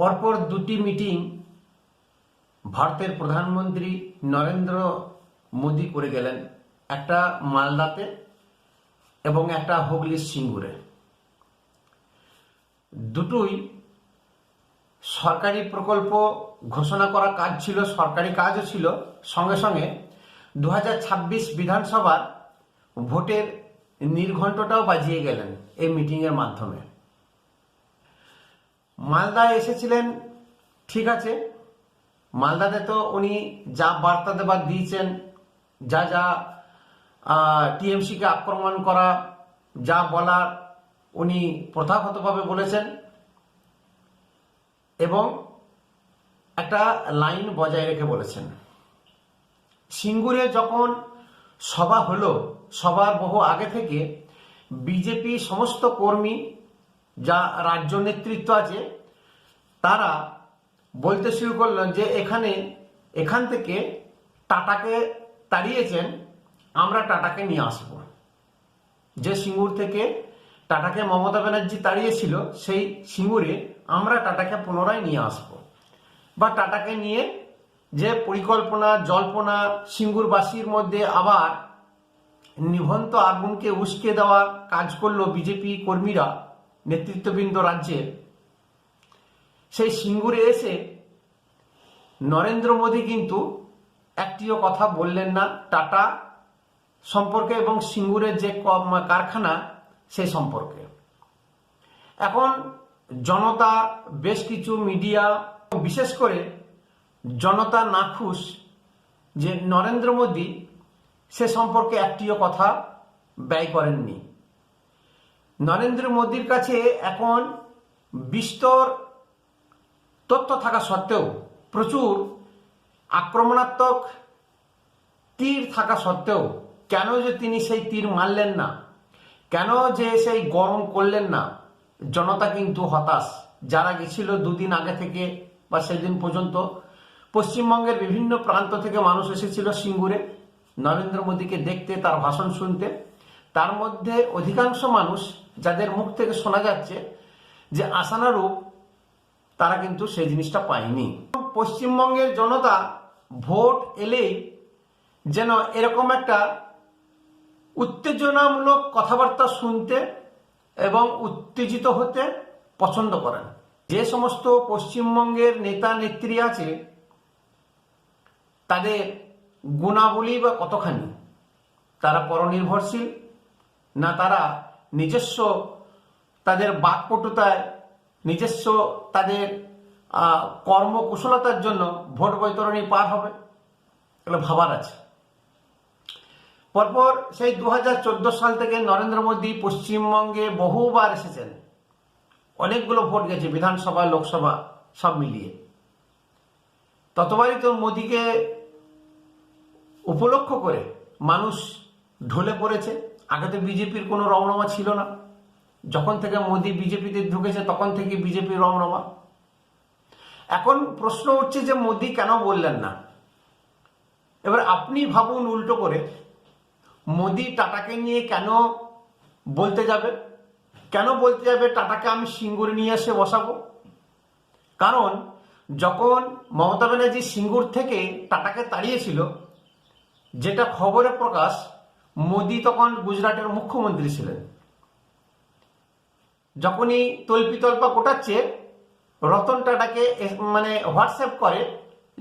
পরপর দুটি মিটিং ভারতের প্রধানমন্ত্রী নরেন্দ্র মোদী করে গেলেন, একটা মালদাতে এবং একটা হুগলির সিঙ্গুরে। দুটোই সরকারি প্রকল্প ঘোষণা করা কাজ ছিল, সরকারি কাজও ছিল। সঙ্গে সঙ্গে 2026 বিধানসভার ভোটের নির্ঘণ্টটাও বাজিয়ে গেলেন এই মিটিংয়ের মাধ্যমে। মালদায় এসেছিলেন, ঠিক আছে, মালদাতে তো উনি যা বার্তা দেবার দিয়েছেন, যা যা টিএমসিকে আক্রমণ করা, যা বলার উনি প্রথাগতভাবে বলেছেন এবং একটা লাইন বজায় রেখে বলেছেন। সিঙ্গুরে যখন সভা হলো, সভার বহু আগে থেকে বিজেপি সমস্ত কর্মী, যা রাজ্য নেতৃত্ব আছে, তারা বলতে শুরু করলেন যে এখান থেকে টাটাকে তাড়িয়েছেন, আমরা টাটাকে নিয়ে আসব। যে সিঙ্গুর থেকে টাটাকে মমতা ব্যানার্জি তাড়িয়েছিল, সেই সিঙ্গুরে আমরা টাটাকে পুনরায় নিয়ে আসব। বা টাটাকে নিয়ে যে পরিকল্পনা, জল্পনা সিঙ্গুরবাসীর মধ্যে আবার নিভন্ত আগুনকে উস্কে দেওয়ার কাজ করলো বিজেপি কর্মীরা, নেতৃত্ববৃন্দ রাজ্যের, সেই সিঙ্গুরে এসে নরেন্দ্র মোদী কিন্তু একটিও কথা বললেন না টাটা সম্পর্কে এবং সিঙ্গুরের যে কারখানা সেই সম্পর্কে। এখন জনতা, বেশ কিছু মিডিয়া, বিশেষ করে জনতা নাখুশ যে নরেন্দ্র মোদী সে সম্পর্কে একটিও কথা ব্যয় করেননি। নরেন্দ্র মোদীর কাছে এখন বিস্তর তথ্য থাকা সত্ত্বেও, প্রচুর আক্রমণাত্মক তীর থাকা সত্ত্বেও কেন যে তিনি সেই তীর মারলেন না, কেন যে সেই গরম করলেন না, জনতা কিন্তু হতাশ। যারা গেছিল দুদিন আগে থেকে বা সেদিন পর্যন্ত পশ্চিমবঙ্গের বিভিন্ন প্রান্ত থেকে মানুষ এসেছিল সিঙ্গুরে নরেন্দ্র মোদীকে দেখতে, তার ভাষণ শুনতে। তার মধ্যে অধিকাংশ মানুষ, যাদের মুখ থেকে শোনা যাচ্ছে যে আশানুরূপ, তারা কিন্তু সেই জিনিসটা পায়নি। পশ্চিমবঙ্গের জনতা ভোট এলেই যেন এরকম একটা উত্তেজনামূলক কথাবার্তা শুনতে এবং উত্তেজিত হতে পছন্দ করেন। যে সমস্ত পশ্চিমবঙ্গের নেতা নেত্রী আছে, তাদের গুণাবলী বা কতখানি, তারা পরনির্ভরশীল না তারা নিজস্ব তাদের বাকপটুতায়, নিজস্ব তাদের কর্মকুশলতার জন্য ভোট বৈতরণী পার হবে, এগুলো ভাবার আছে। পরপর সেই 2014 সাল থেকে নরেন্দ্র মোদী পশ্চিমবঙ্গে বহুবার এসেছেন, অনেকগুলো ভোট গেছে, বিধানসভা, লোকসভা সব মিলিয়ে। ততবারই তো মোদীকে উপলক্ষ করে মানুষ ঢলে পড়েছে। আগে তো বিজেপির কোনো রমরমা ছিল না, যখন থেকে মোদী বিজেপিতে ঢুকেছে তখন থেকে বিজেপির রমরমা। এখন প্রশ্ন উঠছে যে মোদী কেন বললেন না। এবার আপনি ভাবুন উল্টো করে, মোদী টাটাকে নিয়ে কেন বলতে যাবে? কেন বলতে যাবে টাটাকে আমি সিঙ্গুরে নিয়ে এসে বসাবো? কারণ যখন মমতা ব্যানার্জি সিঙ্গুর থেকে টাটাকে তাড়িয়েছিল, যেটা খবরে প্রকাশ, মোদী তখন গুজরাটের মুখ্যমন্ত্রী ছিলেন। যখনই তল্পিতল্পা কোটাচ্ছে, রতন টাটাকে হোয়াটসঅ্যাপ করে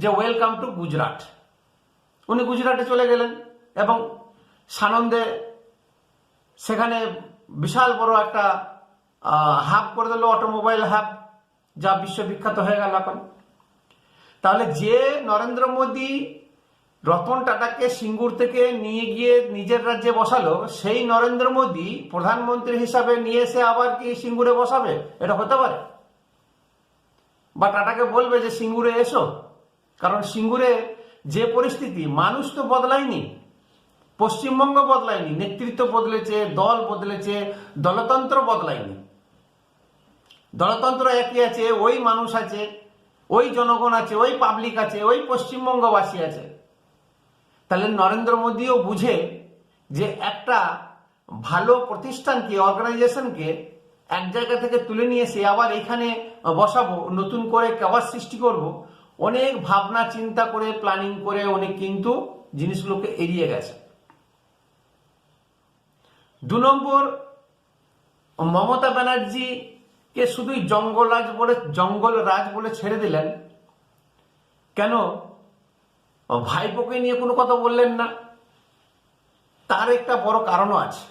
যে ওয়েলকাম টু গুজরাট। উনি গুজরাটে চলে গেলেন এবং সানন্দে সেখানে বিশাল বড় একটা হাব করে দিল, অটোমোবাইল হাব, যা বিশ্ববিখ্যাত হয়ে গেল এখন। তাহলে যে নরেন্দ্র মোদী রতন টাটাকে সিঙ্গুর থেকে নিয়ে গিয়ে নিজের রাজ্যে বসালো, সেই নরেন্দ্র মোদী প্রধানমন্ত্রী হিসাবে নিয়ে এসে আবার কি সিঙ্গুরে বসাবে? এটা হতে পারে? বা টাটাকে বলবে যে সিঙ্গুরে এসো? কারণ সিঙ্গুরে যে পরিস্থিতি, মানুষ তো বদলায়নি, পশ্চিমবঙ্গ বদলায়নি, নেতৃত্ব বদলেছে, দল বদলেছে, দলতন্ত্র বদলায়নি। দলতন্ত্র একই আছে, ওই মানুষ আছে, ওই জনগণ আছে, ওই পাবলিক আছে, ওই পশ্চিমবঙ্গবাসী আছে। তাহলে নরেন্দ্র মোদীও বুঝে যে একটা ভালো প্রতিষ্ঠানকে, অর্গানাইজেশনকে এক জায়গা থেকে তুলে নিয়ে এসে আবার এখানে বসাবো, নতুন করে কেওয়াস সৃষ্টি করব, অনেক ভাবনা চিন্তা করে প্ল্যানিং করে অনেক কিন্তু জিনিসগুলোকে এড়িয়ে গেছে। 2 নম্বর, মমতা ব্যানার্জিকে শুধুই জঙ্গলরাজ বলে ছেড়ে দিলেন কেন? ভাইপোকে নিয়ে কোনো কথা বললেন না। তার একটা বড় কারণও আছে,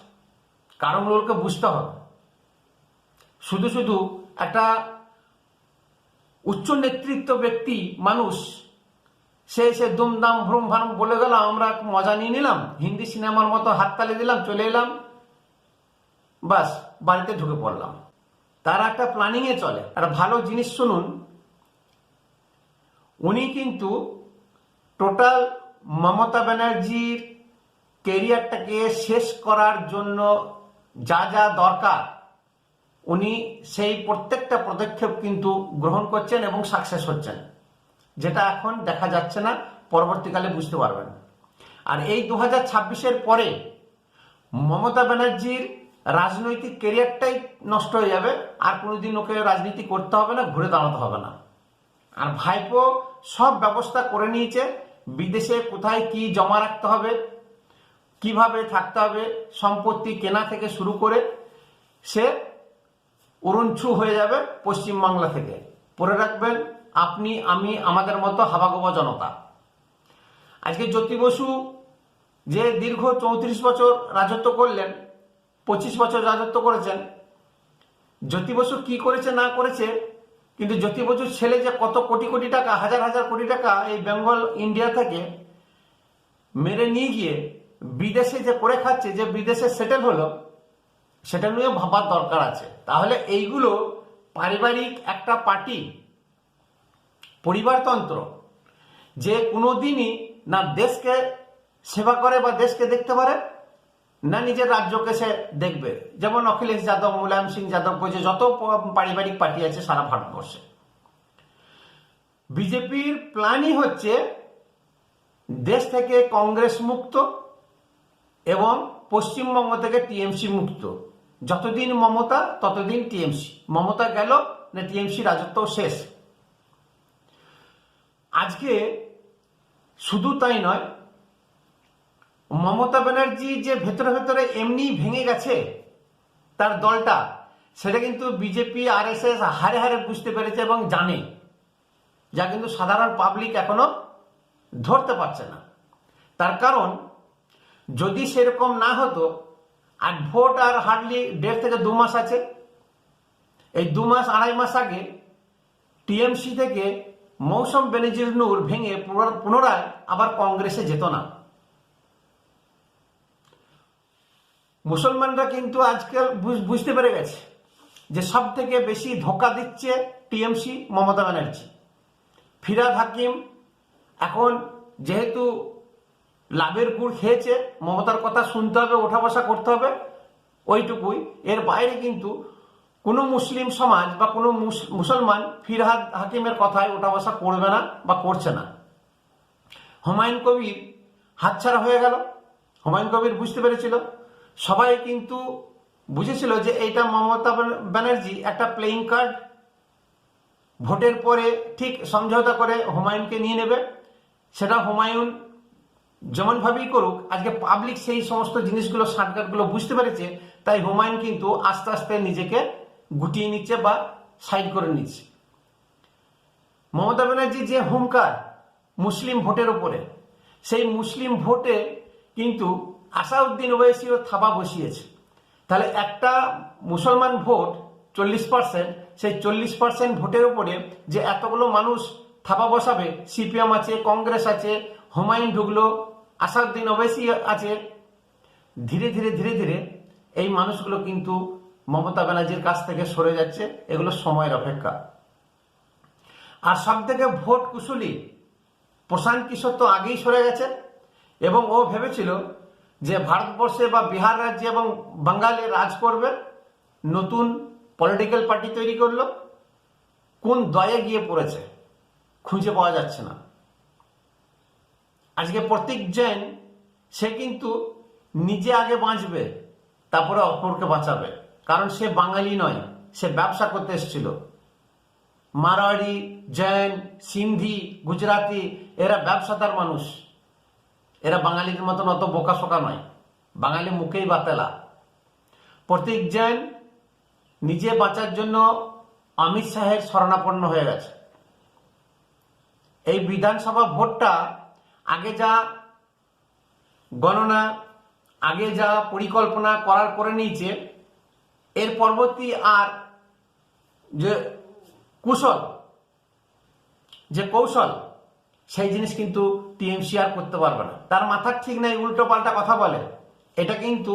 কারণগুলোকে বুঝতে হবে। শুধু শুধু একটা উচ্চ নেতৃত্ব ব্যক্তি মানুষ সে দুমদাম ভ্রম ভারম বলে গেল, আমরা মজা নিয়ে নিলাম, হিন্দি সিনেমার মতো হাততালি দিলাম, চলে এলাম, বাস বাড়িতে ঢুকে পড়লাম। তারা একটা প্ল্যানিংয়ে চলে। একটা ভালো জিনিস শুনুন, উনি কিন্তু টোটাল মমতা ব্যানার্জির কেরিয়ারটাকে শেষ করার জন্য যা যা দরকার উনি সেই প্রত্যেকটা পদক্ষেপ কিন্তু গ্রহণ করছেন এবং সাকসেস হচ্ছেন, যেটা এখন দেখা যাচ্ছে না, পরবর্তীকালে বুঝতে পারবেন। আর এই 2026-এর পরে মমতা ব্যানার্জির রাজনৈতিক কেরিয়ারটাই নষ্ট হয়ে যাবে, আর কোনোদিন ওকে রাজনীতি করতে হবে না, ঘুরে দাঁড়াতে হবে না। আর ভাইপো সব ব্যবস্থা করে নিয়েছে, বিদেশে কোথায় কি জমা রাখতে হবে, কিভাবে থাকতে হবে, সম্পত্তি কেনা থেকে শুরু করে সে উড়নছু হয়ে যাবে পশ্চিমবাংলা থেকে। পরে রাখবেন, আপনি আমি আমাদের মতো হাবাগোবা জনতা। আজকে জ্যোতি বসু যে দীর্ঘ 34 বছর রাজত্ব করলেন, 25 বছর রাজত্ব করেছেন, জ্যোতি বসু কি করেছে না করেছে, কিন্তু জ্যোতি বসুর ছেলে যে কত কোটি কোটি টাকা, হাজার হাজার কোটি টাকা এই বেঙ্গল ইন্ডিয়া থেকে মেরে নিয়ে গিয়ে বিদেশে যে করে খাচ্ছে, যে বিদেশে সেটেল হলো, সেটা নিয়ে ভাবার দরকার আছে। তাহলে এইগুলো পারিবারিক একটা পার্টি, পরিবারতন্ত্র, যে কোনোদিনই না দেশকে সেবা করে বা দেশকে দেখতে পারে, না নিজের রাজ্যকে সে দেখবে। যেমন অখিলেশ যাদব, মুলায়ম সিং যাদব, যে যত পারিবারিক পার্টি আছে সারা ভারতবর্ষে, বিজেপির প্ল্যানই হচ্ছে দেশ থেকে কংগ্রেস মুক্ত এবং পশ্চিমবঙ্গ থেকে টিএমসি মুক্ত। যতদিন মমতা ততদিন টিএমসি, মমতা গেল না টিএমসি রাজত্ব শেষ। আজকে শুধু তাই নয়, মমতা ব্যানার্জি যে ভেতরে ভেতরে এমনি ভেঙে গেছে তার দলটা, সেটা কিন্তু বিজেপি আরএসএস হারে হারে বুঝতে পেরেছে এবং জানে, যা কিন্তু সাধারণ পাবলিক এখনো ধরতে পারছে না। তার কারণ, যদি সেরকম না হতো, আর ভোট আর হার্ডলি 1.5 থেকে 2 মাস আছে, এই 2 মাস 2.5 মাস আগে টিএমসি থেকে মৌসুম বেনজির নূর ভেঙে পুনরায় আবার কংগ্রেসে যেত না। মুসলমানরা কিন্তু আজকাল বুঝতে পেরে গেছে যে সব থেকে বেশি ধোঁকা দিচ্ছে টিএমসি, মমতা ব্যানার্জি। ফিরহাদ হাকিম এখন যেহেতু লাভের গুড় খেয়েছে, মমতার কথা শুনতে হবে, ওঠা বসা করতে হবে, ওইটুকুই। এর বাইরে কিন্তু কোনো মুসলিম সমাজ বা কোনো মুসলমান ফিরহাদ হাকিমের কথায় ওঠা বসা করবে না বা করছে না। হুমায়ুন কবির হাতছাড়া হয়ে গেল। হুমায়ুন কবির বুঝতে পেরেছিল, সবাই কিন্তু বুঝেছিল যে এইটা মমতা ব্যানার্জি একটা প্লেইং কার্ড, ভোটের পরে ঠিক সমঝোতা করে হুমায়ুনকে নিয়ে নেবে। সেটা হুমায়ুন যেমনভাবেই করুক, আজকে পাবলিক সেই সমস্ত জিনিসগুলো, শর্টকাটগুলো বুঝতে পেরেছে, তাই হুমায়ুন কিন্তু আস্তে আস্তে নিজেকে গুটিয়ে নিচ্ছে বা সাইড করে নিচ্ছে। মমতা ব্যানার্জি যে হুঙ্কার মুসলিম ভোটের ওপরে, সেই মুসলিম ভোটে কিন্তু আসাউদ্দিন ওয়াইসিও থাবা বসিয়েছে। তাহলে একটা মুসলমান ভোট 40%, সেই 40% ভোটের উপরে যে এতগুলো মানুষ থাবা বসাবে, সিপিএম আছে, কংগ্রেস আছে, হুমায়ুন ঢুকলো, আসাউদ্দিন ওয়াইসি আছে, ধীরে ধীরে ধীরে ধীরে এই মানুষগুলো কিন্তু মমতা ব্যানার্জির কাছ থেকে সরে যাচ্ছে। এগুলো সময়ের অপেক্ষা। আর সব থেকে ভোট কুশলী প্রশান্ত কিশোর তো আগেই সরে গেছে, এবং ও ভেবেছিল যে ভারতবর্ষে বা বিহার রাজ্যে এবং বাঙ্গালে রাজ করবে, নতুন পলিটিক্যাল পার্টি তৈরি করলো। কোন দয়ে গিয়ে পড়েছে খুঁজে পাওয়া যাচ্ছে না। আজকে প্রতীক জৈন সে কিন্তু নিজে আগে বাঁচবে, তারপরে অপরকে বাঁচাবে, কারণ সে বাঙালি নয়, সে ব্যবসা করতে এসেছিল। মারোয়াড়ি, জৈন, সিন্ধি, গুজরাটি, এরা ব্যবসাদার মানুষ। এরা বাঙালির মতন অত বোকাশোকা নয়, বাঙালি মুখেই বাতেলা। প্রতীক জৈন নিজে বাঁচার জন্য অমিত শাহের শরণাপন্ন হয়ে গেছে। এই বিধানসভা ভোটটা আগে যা গণনা, আগে যা পরিকল্পনা করে নিয়েছে, এর পরবর্তী আর যে কৌশল সেই জিনিস কিন্তু টিএমসি আর করতে পারবে না। তার মাথার ঠিক নাই, উল্টো পাল্টা কথা বলে। এটা কিন্তু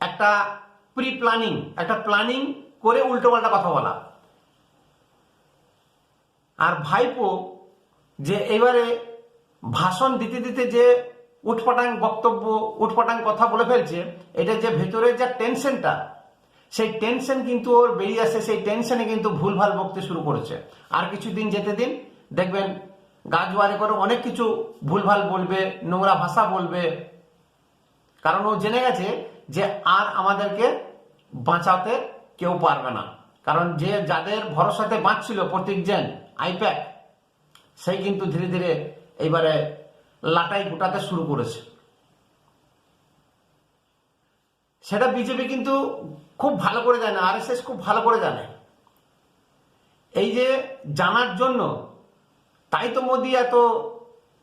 একটা প্ল্যানিং, একটা প্ল্যানিং করে উল্টো পাল্টা কথা বলা। আর ভাইপো যে এবারে ভাষণ দিতে দিতে যে উটপাটাং বক্তব্য, উটপাটাং কথা বলে ফেলছে, এটা যে ভেতরে যা টেনশনটা, সেই টেনশন কিন্তু ওর বেরিয়ে আসে। সেই টেনশনে কিন্তু ভুলভাল বকতে শুরু করেছে। আর কিছুদিন যেতে দিন, দেখবেন গা জোয়ারে করে অনেক কিছু ভুলভাল বলবে, নোংরা ভাষা বলবে। কারণ ও জেনে গেছে যে আর আমাদেরকে বাঁচাতে কেউ পারবে না। কারণ যে যাদের ভরসাতে বাঁচছিল প্রতীক জৈন, আইপ্যাক, সেই কিন্তু ধীরে ধীরে এইবারে লাটাই গুটাতে শুরু করেছে। সেটা বিজেপি কিন্তু খুব ভালো করে জানে, আরএসএস খুব ভালো করে জানে। এই যে জানার জন্য তাই তো মোদি এত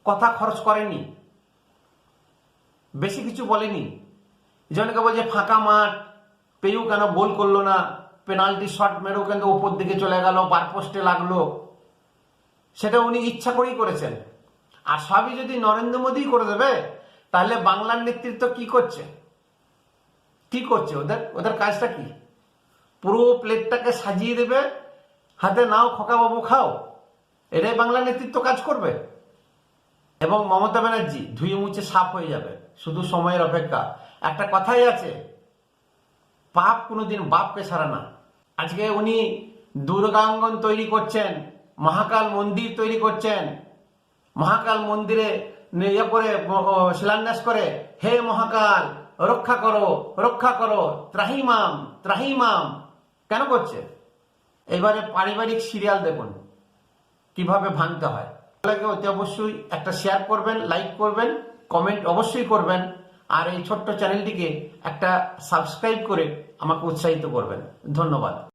কথা খরচ করেনি, বেশি কিছু বলেনি। জনকে বলছে ফাঁকা মাঠ, পেয়ু কেন গোল করলো না, পেনাল্টি শট মেরেও কিন্তু উপর দিকে চলে গেল, বার পোস্টে লাগলো, সেটা উনি ইচ্ছা করেই করেছেন। আর সবই যদি নরেন্দ্র মোদী করে দেবে, তাহলে বাংলার নেতৃত্ব কি করছে? ওদের কাজটা কি? পুরো প্লেটটাকে সাজিয়ে দেবে, হাতে নাও খোকা বাবু খাও, এটাই বাংলা নেতৃত্ব কাজ করবে। এবং মমতা ব্যানার্জি ধুয়ে মুছে সাফ হয়ে যাবে, শুধু সময়ের অপেক্ষা। একটা কথাই আছে, পাপ কোনোদিন বাপকে ছাড়ে না। আজকে উনি দুর্গাঙ্গন তৈরি করছেন, মহাকাল মন্দির তৈরি করছেন, মহাকাল মন্দিরে ইয়ে করে শিলান্যাস করে, হে মহাকাল রক্ষা করো, রক্ষা করো, ত্রাহিমাম ত্রাহিমাম। কেন করছে? এবারে পারিবারিক সিরিয়াল দেখুন কিভাবে ভাঙতে হয়। অতি অবশ্যই একটা শেয়ার করবেন, লাইক করবেন, কমেন্ট অবশ্যই করবেন। আর এই ছোট্ট চ্যানেলটিকে একটা সাবস্ক্রাইব করে আমাকে উৎসাহিত করবেন। ধন্যবাদ।